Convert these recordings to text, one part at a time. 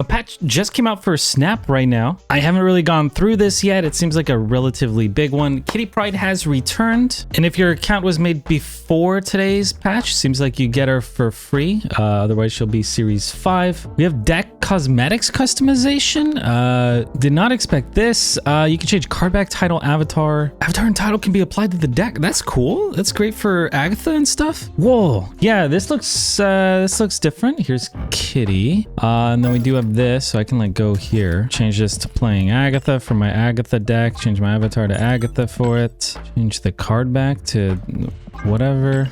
a patch just came out for Snap right now. I haven't really gone through this yet. It seems like a relatively big one. Kitty Pryde has returned, and if your account was made before today's patch, seems like you get her for free. Otherwise, she'll be Series 5. We have deck cosmetics customization. Did not expect this. You can change card back, title, avatar. Avatar and title can be applied to the deck. That's cool. That's great for Agatha and stuff. Whoa. Yeah, this looks different. Here's Kitty. And then we do have this, so I can like go here, change this to playing Agatha for my Agatha deck, change my avatar to Agatha for it, change the card back to whatever.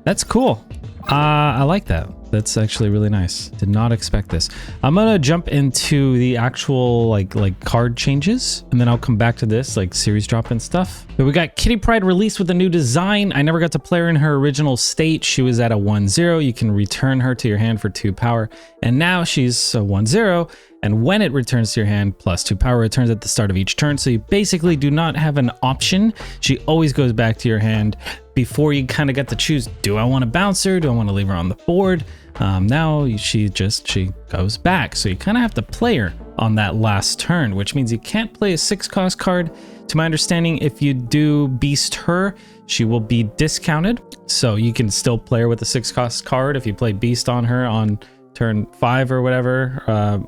That's cool. I like that. That's actually really nice. Did not expect this. I'm gonna jump into the actual like card changes, and then I'll come back to this like series drop and stuff. But we got Kitty Pryde released with a new design. I never got to play her in her original state. She was at a 1/0. You can return her to your hand for 2 power, and now she's a 1/0. And when it returns to your hand, plus 2 power returns at the start of each turn. So you basically do not have an option. She always goes back to your hand before you kind of get to choose, do I want to bounce her? Do I want to leave her on the board? Now she goes back. So you kind of have to play her on that last turn, which means you can't play a 6-cost card. To my understanding, if you do beast her, she will be discounted. So you can still play her with a 6-cost card if you play beast on her on turn 5 or whatever.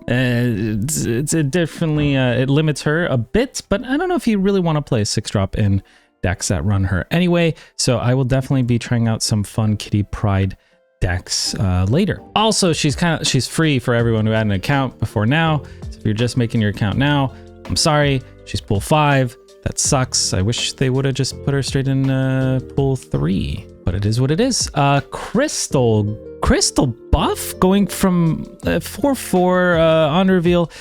It definitely it limits her a bit, but I don't know if you really want to play a 6-drop in decks that run her anyway. So I will definitely be trying out some fun Kitty Pryde decks later. Also, she's free for everyone who had an account before now. So if you're just making your account now, I'm sorry, she's pool 5. That sucks. I wish they would have just put her straight in pool 3, but it is what it is. Crystal buff going from 4/4 on reveal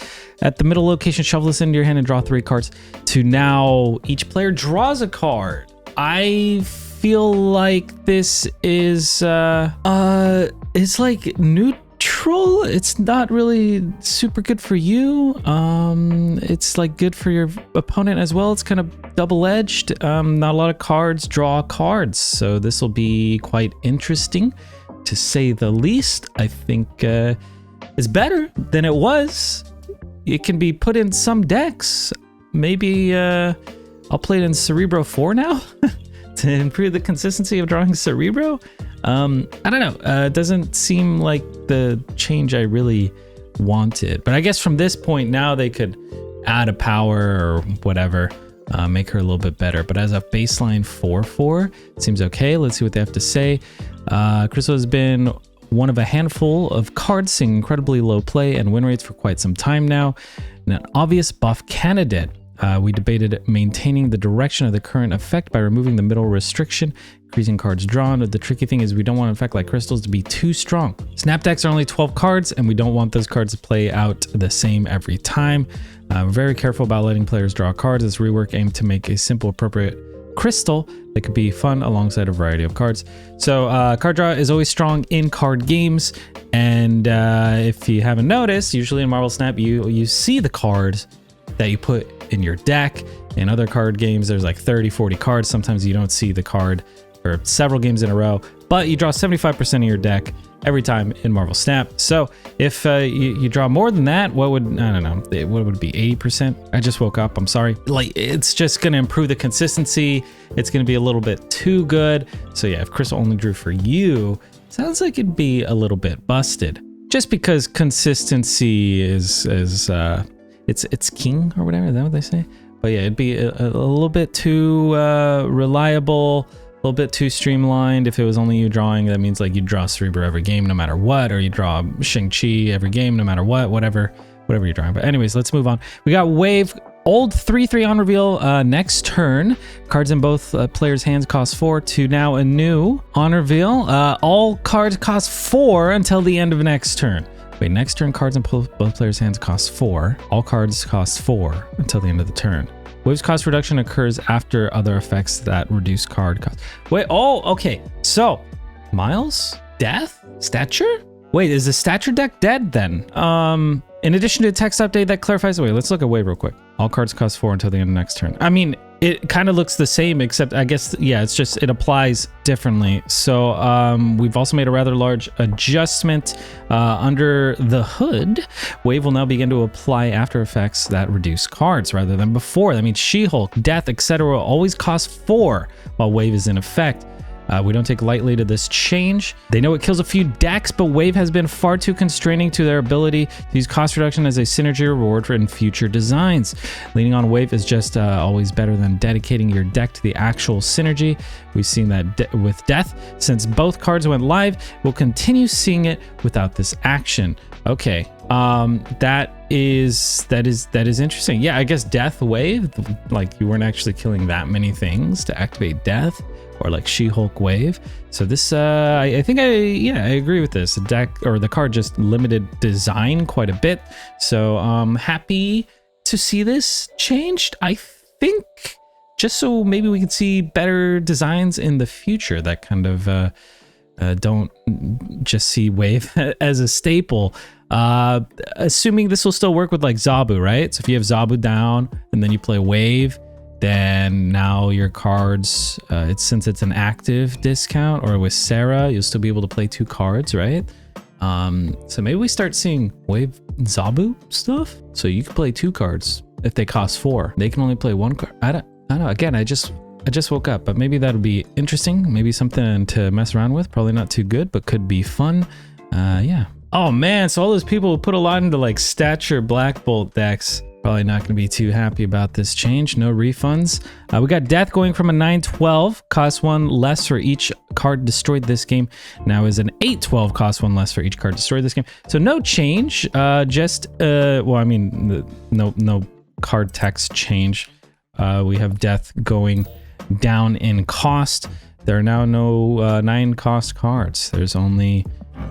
at the middle location, shovel this into your hand and draw 3 cards, to now each player draws a card. I feel like this is it's like neutral. It's not really super good for you. It's like good for your opponent as well. It's kind of double-edged. Not a lot of cards draw cards, so this will be quite interesting, to say the least. I think it's better than it was. It can be put in some decks. Maybe I'll play it in Cerebro 4 now to improve the consistency of drawing Cerebro. I don't know. It doesn't seem like the change I really wanted. But I guess from this point now they could add a power or whatever, make her a little bit better. But as a baseline 4/4, it seems okay. Let's see what they have to say. Crystal has been one of a handful of cards seeing incredibly low play and win rates for quite some time now, and an obvious buff candidate. We debated maintaining the direction of the current effect by removing the middle restriction, increasing cards drawn. The tricky thing is we don't want an effect like Crystal's to be too strong. Snap decks are only 12 cards, and we don't want those cards to play out the same every time. We're very careful about letting players draw cards. This rework aimed to make a simple, appropriate Crystal that could be fun alongside a variety of cards. So card draw is always strong in card games, and if you haven't noticed, usually in Marvel Snap you see the cards that you put in your deck. In other card games there's like 30-40 cards. Sometimes you don't see the card for several games in a row, but you draw 75% of your deck every time in Marvel Snap. So if you draw more than that, what would it be, 80%? I just woke up, I'm sorry. Like, it's just gonna improve the consistency. It's gonna be a little bit too good. So yeah, if Crystal only drew for you, sounds like it'd be a little bit busted. Just because consistency is it's king or whatever, is that what they say? But yeah, it'd be a little bit too reliable, a little bit too streamlined. If it was only you drawing, that means like you draw Cerebro every game no matter what, or you draw Shang-Chi every game no matter what, whatever you're drawing. But anyways, let's move on. We got Wave, old 3/3 on reveal next turn. Cards in both players' hands cost 4, to now a new on reveal. All cards cost 4 until the end of next turn. Wait, next turn cards in both players' hands cost 4. All cards cost 4 until the end of the turn. Wave's cost reduction occurs after other effects that reduce card cost. Wait, oh, okay. So, Miles? Death? Stature? Wait, is the Stature deck dead then? In addition to a text update that clarifies... Wait, let's look at Wave real quick. All cards cost 4 until the end of next turn. I mean, it kind of looks the same, except I guess, yeah, it's just, it applies differently. So we've also made a rather large adjustment under the hood. Wave will now begin to apply after effects that reduce cards rather than before. That means She-Hulk, Death, etc. will always cost 4 while Wave is in effect. We don't take lightly to this change. They know it kills a few decks, but Wave has been far too constraining to their ability to use cost reduction as a synergy reward for in future designs. Leaning on Wave is just always better than dedicating your deck to the actual synergy. We've seen that with Death. Since both cards went live, we'll continue seeing it without this action. Okay, that is interesting. Yeah, I guess Death Wave, like you weren't actually killing that many things to activate Death. Or like She-Hulk Wave. So this, I think I agree with this. The deck or the card just limited design quite a bit. So I'm happy to see this changed. I think just so maybe we can see better designs in the future that kind of don't just see Wave as a staple. Assuming this will still work with like Zabu, right? So if you have Zabu down and then you play Wave, then now your cards, since it's an active discount, or with Sarah, you'll still be able to play 2 cards, right? So maybe we start seeing Wave Zabu stuff. So you can play 2 cards if they cost 4. They can only play 1 card. I don't know. Again, I just woke up, but maybe that'll be interesting. Maybe something to mess around with. Probably not too good, but could be fun. Yeah. Oh man, so all those people who put a lot into like Stature Black Bolt decks, probably not going to be too happy about this change. No refunds. We got Death going from a 9/12, cost 1 less for each card destroyed this game. Now is an 8/12, cost 1 less for each card destroyed this game. So no change. Just well, I mean, no card text change. We have Death going down in cost. There are now no 9 cost cards. There's only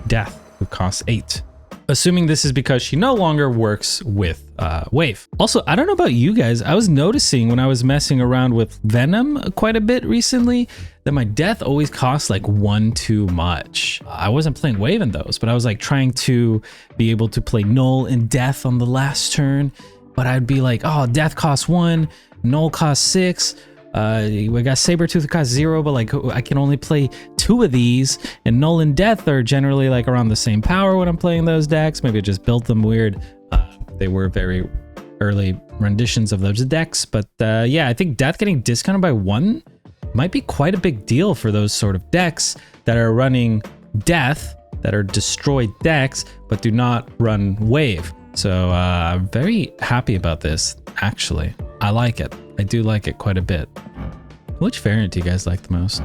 Death, who costs 8. Assuming this is because she no longer works with Wave. Also, I don't know about you guys, I was noticing when I was messing around with Venom quite a bit recently that my Death always costs like 1 too much. I wasn't playing Wave in those, but I was like trying to be able to play Null and Death on the last turn, but I'd be like, oh, Death costs 1, Null costs 6, we got Sabretooth cost 0, but like I can only play 2 of these, and Null and Death are generally like around the same power when I'm playing those decks. Maybe I just built them weird. They were very early renditions of those decks, but yeah, I think Death getting discounted by 1 might be quite a big deal for those sort of decks that are running Death, that are destroyed decks, but do not run Wave. So I'm very happy about this, actually. I like it. I do like it quite a bit. Which variant do you guys like the most?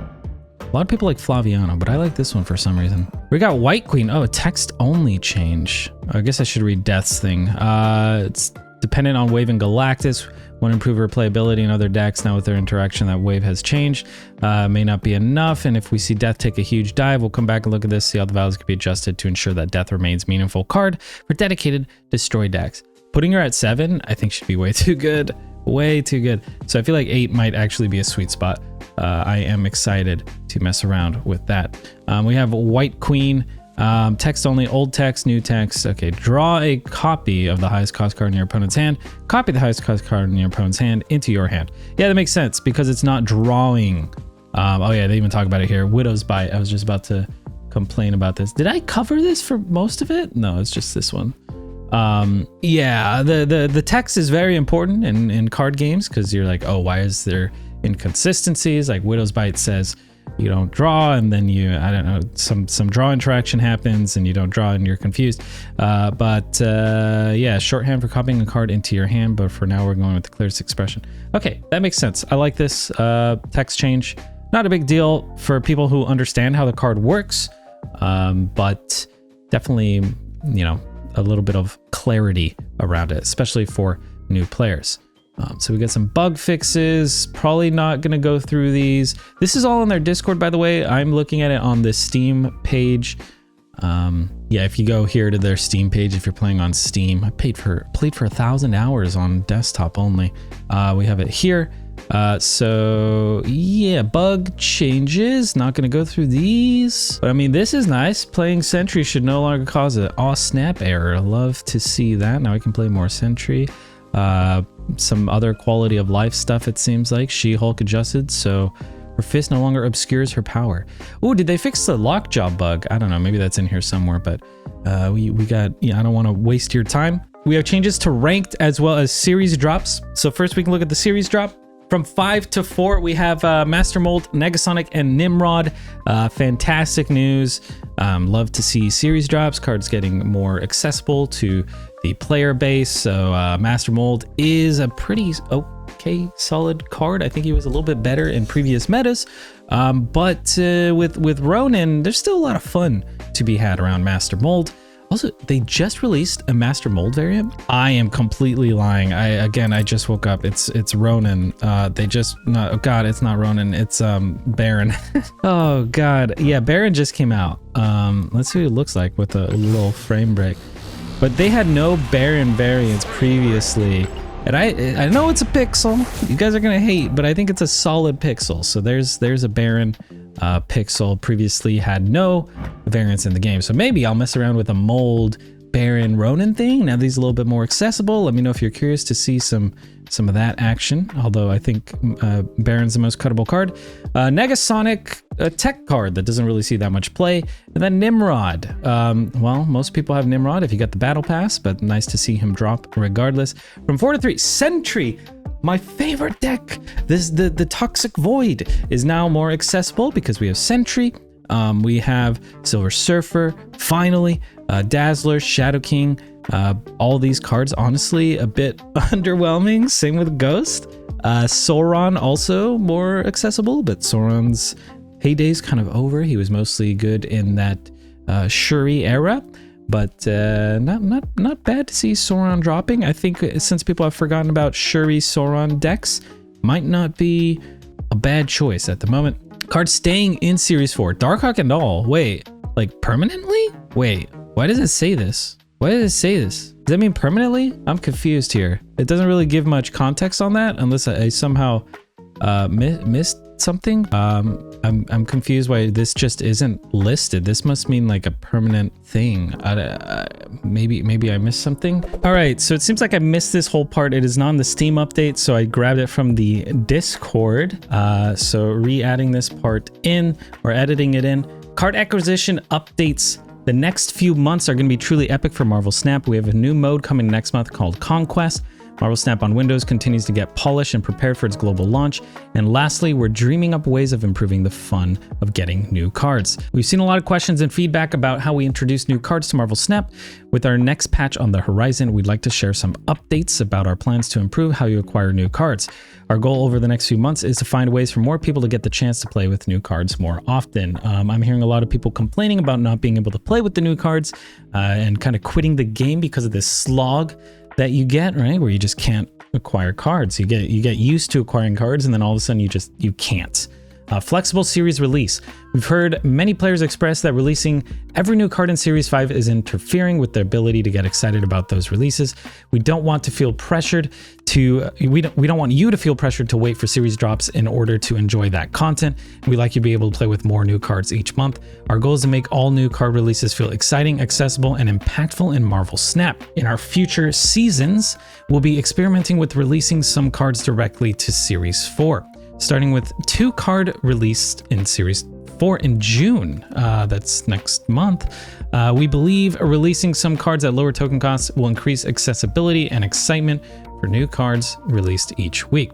A lot of people like Flaviano, but I like this one for some reason. We got White Queen. Oh, a text only change. I guess I should read Death's thing. It's dependent on Wave and Galactus. Want to improve replayability in other decks. Now with their interaction, that Wave has changed. May not be enough, and if we see Death take a huge dive, we'll come back and look at this, see how the values can be adjusted to ensure that Death remains a meaningful card for dedicated destroy decks. Putting her at 7, I think should be way too good. Way too good. So I feel like 8 might actually be a sweet spot. I am excited to mess around with that. We have White Queen. Text only, old text, new text. Okay, draw a copy of the highest cost card in your opponent's hand. Copy the highest cost card in your opponent's hand into your hand. Yeah, that makes sense because it's not drawing. Oh yeah, they even talk about it here. Widow's Bite. I was just about to complain about this. Did I cover this for most of it? No, it's just this one. Yeah, the text is very important in card games because you're like, oh, why is there inconsistencies? Like Widow's Bite says you don't draw, and then you, I don't know, some draw interaction happens and you don't draw and you're confused. Yeah, shorthand for copying a card into your hand, but for now we're going with the clearest expression. Okay, that makes sense. I like this text change. Not a big deal for people who understand how the card works, but definitely, you know, a little bit of clarity around it, especially for new players. So we got some bug fixes. Probably not going to go through these. This is all in their Discord, by the way. I'm looking at it on the Steam page. Yeah, if you go here to their Steam page, if you're playing on Steam, I played for 1,000 hours on desktop only. We have it here. So yeah, bug changes. Not going to go through these, but I mean, this is nice. Playing Sentry should no longer cause an aw snap error. Love to see that. Now I can play more Sentry. Some other quality of life stuff, it seems like. She-Hulk adjusted, so her fist no longer obscures her power. Oh, did they fix the lockjaw bug? I don't know, maybe that's in here somewhere, but we got, I don't want to waste your time. We have changes to ranked as well as series drops. So first we can look at the series drop. From 5 to 4, we have Master Mold, Negasonic, and Nimrod. Fantastic news. Love to see series drops, cards getting more accessible to the player base. So Master Mold is a pretty okay, solid card. I think he was a little bit better in previous metas. But with Ronin, there's still a lot of fun to be had around Master Mold. Also, they just released a Master Mold variant. I am completely lying. I just woke up. It's Ronin. Oh God, it's not Ronin. It's Baron. Oh God, yeah, Baron just came out. Let's see what it looks like with a little frame break. But they had no Baron variants previously. And I know it's a pixel. You guys are gonna hate, but I think it's a solid pixel. So there's a Baron pixel. Previously had no variants in the game. So maybe I'll mess around with a Mold Baron Ronin thing. Now these are a little bit more accessible. Let me know if you're curious to see some of that action. Although I think Baron's the most cuttable card. Negasonic, a tech card that doesn't really see that much play. And then Nimrod. Well, most people have Nimrod if you got the battle pass, but nice to see him drop regardless. From 4 to 3, Sentry. My favorite deck. The Toxic Void is now more accessible because we have Sentry. We have Silver Surfer, finally, Dazzler, Shadow King. All these cards, honestly, a bit underwhelming. Same with Ghost. Sauron also more accessible, but Sauron's heyday's kind of over. He was mostly good in that Shuri era. But not bad to see Sauron dropping. I think since people have forgotten about Shuri Sauron decks, might not be a bad choice at the moment. Card staying in Series 4. Darkhawk and all. Wait, like permanently? Wait, why does it say this? Why does it say this? Does that mean permanently? I'm confused here. It doesn't really give much context on that unless I somehow missed something. I'm confused why this just isn't listed. This must mean like a permanent thing. Maybe I missed something. All right, so it seems like I missed this whole part. It is not in the Steam update, so I grabbed it from the Discord. So re-adding this part in, or editing it in. Card acquisition updates. The next few months are going to be truly epic for Marvel Snap. We have a new mode coming next month called Conquest. Marvel Snap on Windows continues to get polished and prepared for its global launch. And lastly, we're dreaming up ways of improving the fun of getting new cards. We've seen a lot of questions and feedback about how we introduce new cards to Marvel Snap. With our next patch on the horizon, we'd like to share some updates about our plans to improve how you acquire new cards. Our goal over the next few months is to find ways for more people to get the chance to play with new cards more often. I'm hearing a lot of people complaining about not being able to play with the new cards and kind of quitting the game because of this slog that you get, right? Where you just can't acquire cards. You get used to acquiring cards and then all of a sudden you can't. Flexible series release. We've heard many players express that releasing every new card in Series 5 is interfering with their ability to get excited about those releases. We don't want to feel pressured to, we don't want you to feel pressured to wait for series drops in order to enjoy that content. We like you to be able to play with more new cards each month. Our goal is to make all new card releases feel exciting, accessible, and impactful in Marvel Snap. In our future seasons, we'll be experimenting with releasing some cards directly to Series 4. Starting with 2 card released in Series 4 in June. That's next month. We believe releasing some cards at lower token costs will increase accessibility and excitement for new cards released each week.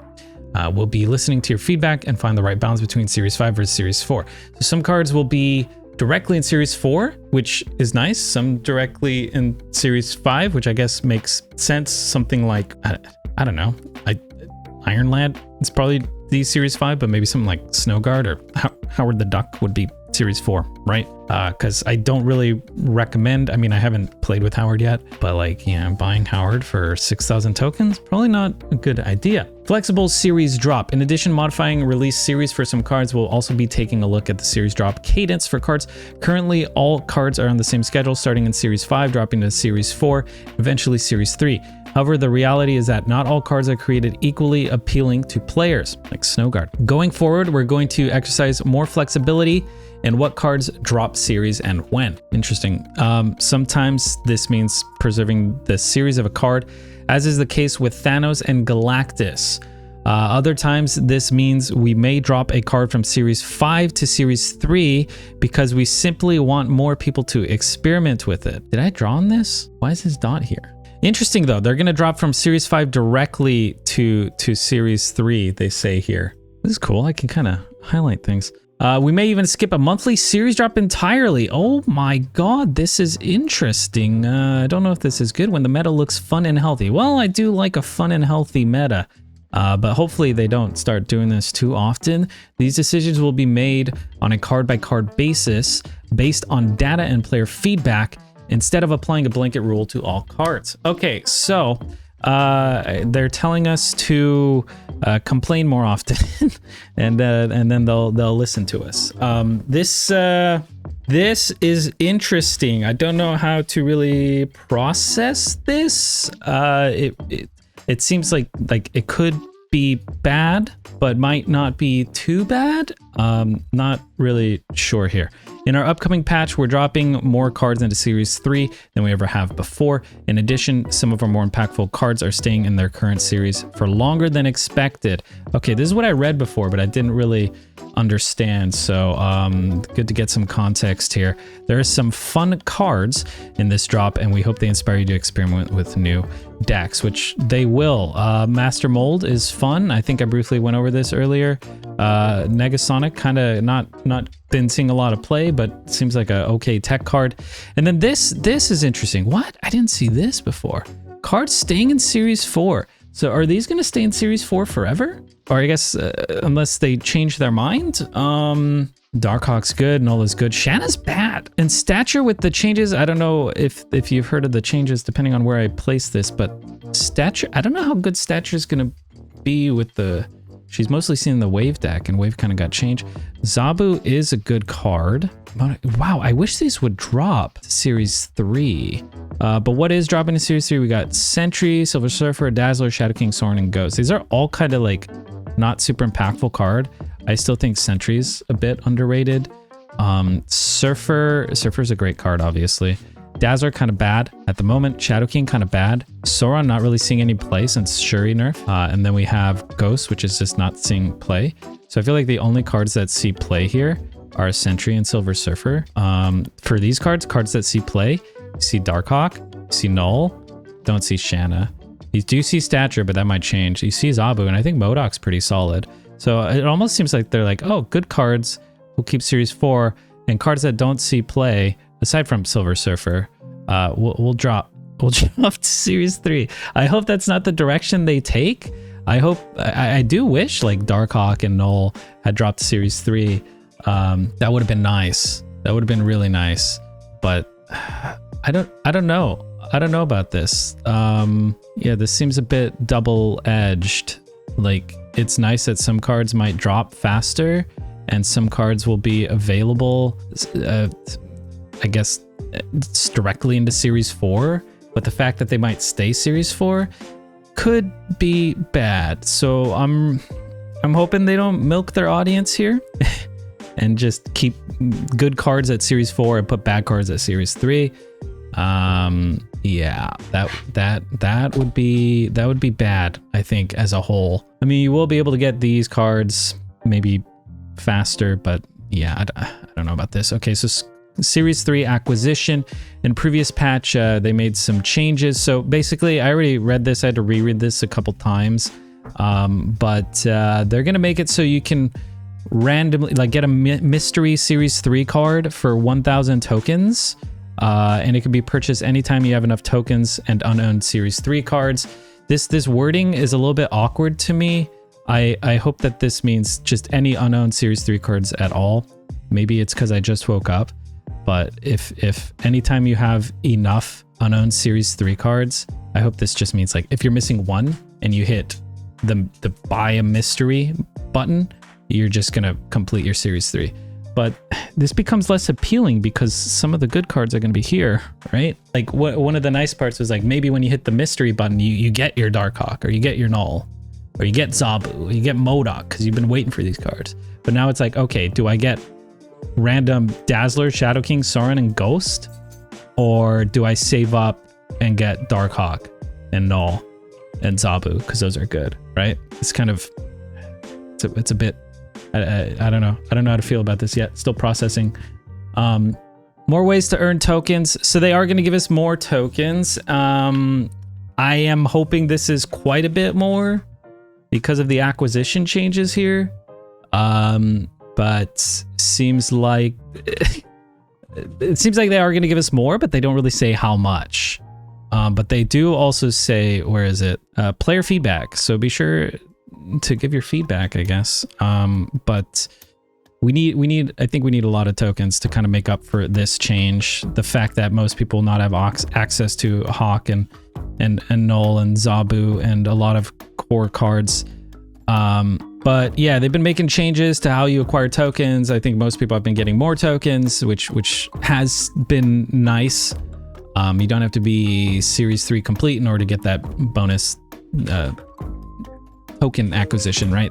We'll be listening to your feedback and find the right balance between Series 5 versus Series 4. So some cards will be directly in Series 4, which is nice. Some directly in Series 5, which I guess makes sense. Something like, I don't know, Iron Lad, it's probably the Series 5, but maybe something like Snow Guard or Howard the Duck would be Series 4, right? Because I don't really recommend, I mean, I haven't played with Howard yet, but like, yeah, buying Howard for 6,000 tokens, probably not a good idea. Flexible series drop. In addition, modifying release series for some cards, we'll also be taking a look at the series drop cadence for cards. Currently, all cards are on the same schedule, starting in Series 5, dropping to Series 4, eventually Series 3. However, the reality is that not all cards are created equally appealing to players, like Snowguard. Going forward, we're going to exercise more flexibility and what cards drop series and when. Interesting. Sometimes this means preserving the series of a card, as is the case with Thanos and Galactus. Other times this means we may drop a card from series 5 to series 3 because we simply want more people to experiment with it. Did I draw on this? Why is this dot here? Interesting though, they're gonna drop from series 5 directly to series 3, they say here. This is cool, I can kind of highlight things. We may even skip a monthly series drop entirely. Oh my god, this is interesting. I don't know if this is good when the meta looks fun and healthy. Well, I do like a fun and healthy meta. But hopefully they don't start doing this too often. These decisions will be made on a card-by-card basis based on data and player feedback instead of applying a blanket rule to all cards. Okay, so they're telling us to complain more often and then they'll listen to us. This is interesting. I don't know how to really process this. It seems like it could be bad, but might not be too bad. Not really sure here. In our upcoming patch, we're dropping more cards into Series 3 than we ever have before. In addition, some of our more impactful cards are staying in their current series for longer than expected. Okay, this is what I read before, but I didn't really understand, so good to get some context here. There are some fun cards in this drop, and we hope they inspire you to experiment with new decks, which they will. Master Mold is fun. I think I briefly went over this earlier. Negasonic, kind of not been seeing a lot of play, but seems like a okay tech card. And then this is interesting. What? I didn't see this before. Cards staying in Series 4. So are these going to stay in Series 4 forever? Or I guess unless they change their mind. Darkhawk's good, Nola's good, Shanna's bad. And Stature with the changes, I don't know if you've heard of the changes depending on where I place this, but Stature, I don't know how good Stature's gonna be with the, she's mostly seen in the Wave deck, and Wave kind of got changed. Zabu is a good card. Wow, I wish these would drop to Series 3. But what is dropping to Series 3? We got Sentry, Silver Surfer, Dazzler, Shadow King, Sorin, and Ghost. These are all kind of like not super impactful card. I still think Sentry's a bit underrated. Surfer's a great card, obviously. Dazzler kind of bad at the moment. Shadow King kind of bad. Sauron not really seeing any play since Shuri nerf. And then we have Ghost, which is just not seeing play. So I feel like the only cards that see play here are Sentry and Silver Surfer. For these cards that see play, you see Darkhawk, you see Null, don't see Shanna. You do see Stature, but that might change. You see Zabu, and I think MODOK's pretty solid. So it almost seems like they're like, oh, good cards, we'll keep Series 4, and cards that don't see play, aside from Silver Surfer, we'll drop to Series 3. I hope that's not the direction they take. I do wish like Darkhawk and Null had dropped to Series 3. That would have been nice. That would have been really nice. But I don't know. I don't know about this. Yeah, this seems a bit double-edged. Like, it's nice that some cards might drop faster and some cards will be available, I guess, directly into Series 4. But the fact that they might stay Series 4 could be bad. So I'm hoping they don't milk their audience here and just keep good cards at Series 4 and put bad cards at Series 3. Yeah, that would be bad, I think, as a whole. I mean, you will be able to get these cards maybe faster, but yeah, I don't know about this. Okay, so Series 3 acquisition. In previous patch, they made some changes. So basically, I already read this. I had to reread this a couple times. But they're gonna make it so you can randomly get a mystery Series 3 card for 1,000 tokens. And it can be purchased anytime you have enough tokens and unowned Series 3 cards. This wording is a little bit awkward to me. I hope that this means just any unowned Series 3 cards at all. Maybe it's because I just woke up. But if anytime you have enough unowned Series 3 cards, I hope this just means like if you're missing one and you hit the buy a mystery button, you're just gonna complete your Series 3. But this becomes less appealing because some of the good cards are going to be here, right? Like one of the nice parts was like maybe when you hit the mystery button, you get your Darkhawk or you get your Null or you get Zabu or you get MODOK because you've been waiting for these cards. But now it's like, okay, do I get random Dazzler, Shadow King, Sorin, and Ghost? Or do I save up and get Darkhawk and Null and Zabu? Because those are good, right? It's kind of, it's a bit, I don't know. I don't know how to feel about this yet. Still processing. More ways to earn tokens. So they are going to give us more tokens. I am hoping this is quite a bit more because of the acquisition changes here. But seems like it seems like they are going to give us more, but they don't really say how much. But they do also say, where is it? Player feedback. So be sure to give your feedback, I guess. But I think we need a lot of tokens to kind of make up for this change. The fact that most people not have access to Hawk and Null and Zabu and a lot of core cards. But yeah, they've been making changes to how you acquire tokens. I think most people have been getting more tokens, which has been nice. You don't have to be Series 3 complete in order to get that bonus token acquisition, right?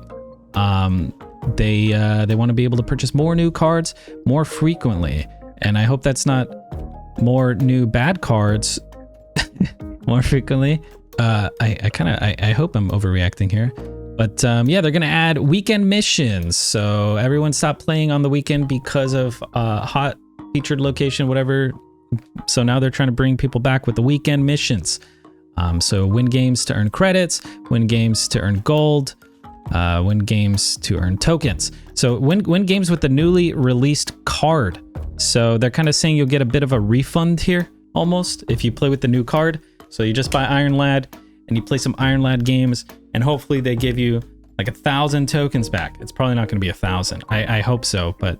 They want to be able to purchase more new cards more frequently, and I hope that's not more new bad cards more frequently. I hope I'm overreacting here. But yeah, they're going to add weekend missions. So everyone stopped playing on the weekend because of hot featured location, whatever. So now they're trying to bring people back with the weekend missions. So win games to earn credits, win games to earn gold, win games to earn tokens. So win games with the newly released card. So they're kind of saying you'll get a bit of a refund here, almost, if you play with the new card. So you just buy Iron Lad and you play some Iron Lad games, and hopefully they give you like 1,000 tokens back. It's probably not going to be 1,000. I hope so, but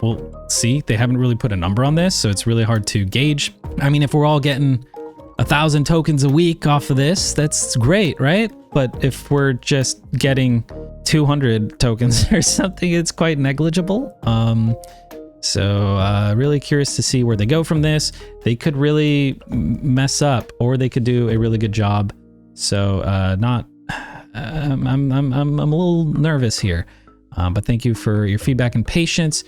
we'll see. They haven't really put a number on this, so it's really hard to gauge. I mean, if we're all getting 1,000 tokens a week off of this, that's great, right? But if we're just getting 200 tokens or something, it's quite negligible. So really curious to see where they go from this. They could really mess up, or they could do a really good job. So I'm a little nervous here, but thank you for your feedback and patience.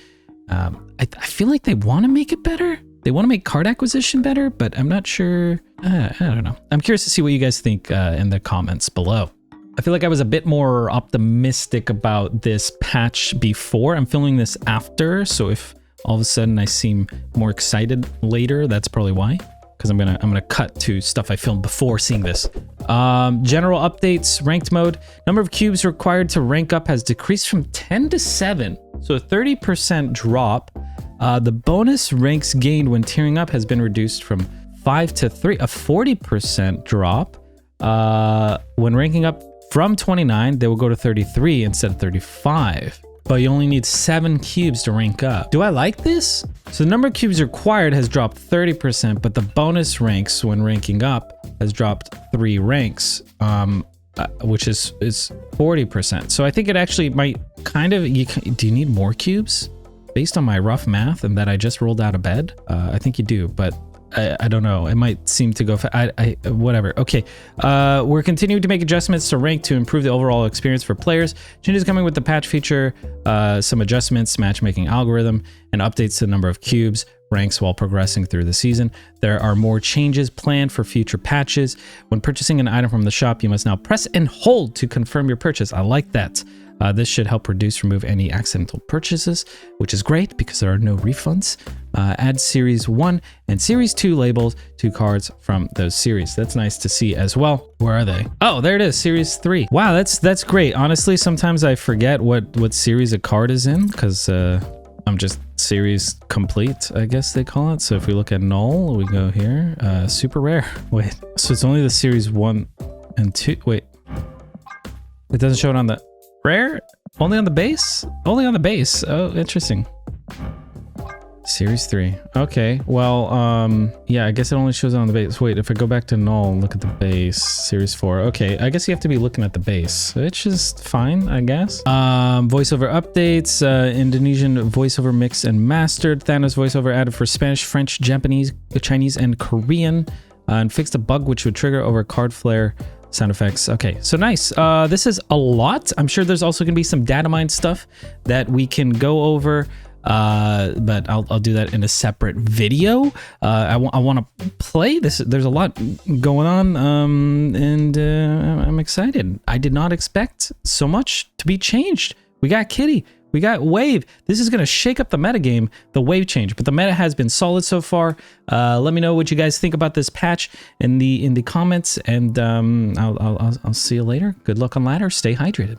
I feel like they want to make it better. They want to make card acquisition better, but I'm not sure. I don't know. I'm curious to see what you guys think in the comments below. I feel like I was a bit more optimistic about this patch before. I'm filming this after, so if all of a sudden I seem more excited later, that's probably why. Because I'm gonna cut to stuff I filmed before seeing this. General updates, ranked mode. Number of cubes required to rank up has decreased from 10 to 7, so a 30% drop. The bonus ranks gained when tiering up has been reduced from 5 to 3, a 40% drop. When ranking up from 29, they will go to 33 instead of 35. But you only need 7 cubes to rank up. Do I like this? So the number of cubes required has dropped 30%, but the bonus ranks when ranking up has dropped 3 ranks, which is 40%. So I think it actually might kind of, do you need more cubes? Based on my rough math and that I just rolled out of bed, I think you do, but I don't know. It might seem to go, whatever. Okay, we're continuing to make adjustments to rank to improve the overall experience for players. Changes coming with the patch feature, some adjustments, matchmaking algorithm, and updates to the number of cubes, ranks while progressing through the season. There are more changes planned for future patches. When purchasing an item from the shop, you must now press and hold to confirm your purchase. I like that. This should help remove any accidental purchases, which is great because there are no refunds. Add Series 1 and Series 2 labels to cards from those series. That's nice to see as well. Where are they? Oh, there it is, Series 3. Wow, that's great. Honestly, sometimes I forget what series a card is in because I'm just series complete, I guess they call it. So if we look at Null, we go here. Super rare. Wait, so it's only the Series 1 and 2. Wait, it doesn't show it on the... Rare? Only on the base? Only on the base. Oh, interesting. Series 3. Okay, well, yeah, I guess it only shows it on the base. Wait, if I go back to Null and look at the base, Series 4. Okay, I guess you have to be looking at the base, which is fine, I guess. Voiceover updates, Indonesian voiceover mixed and mastered. Thanos voiceover added for Spanish, French, Japanese, Chinese, and Korean. And fixed a bug which would trigger over card flare sound effects. Okay, so nice. This is a lot. I'm sure there's also going to be some data mine stuff that we can go over. but I'll do that in a separate video. I want to play this. There's a lot going on, and I'm excited. I did not expect so much to be changed. We got Kitty. We got Wave. This is going to shake up the metagame, the Wave change, but the meta has been solid so far. Let me know what you guys think about this patch in the comments, and I'll see you later. Good luck on ladder. Stay hydrated.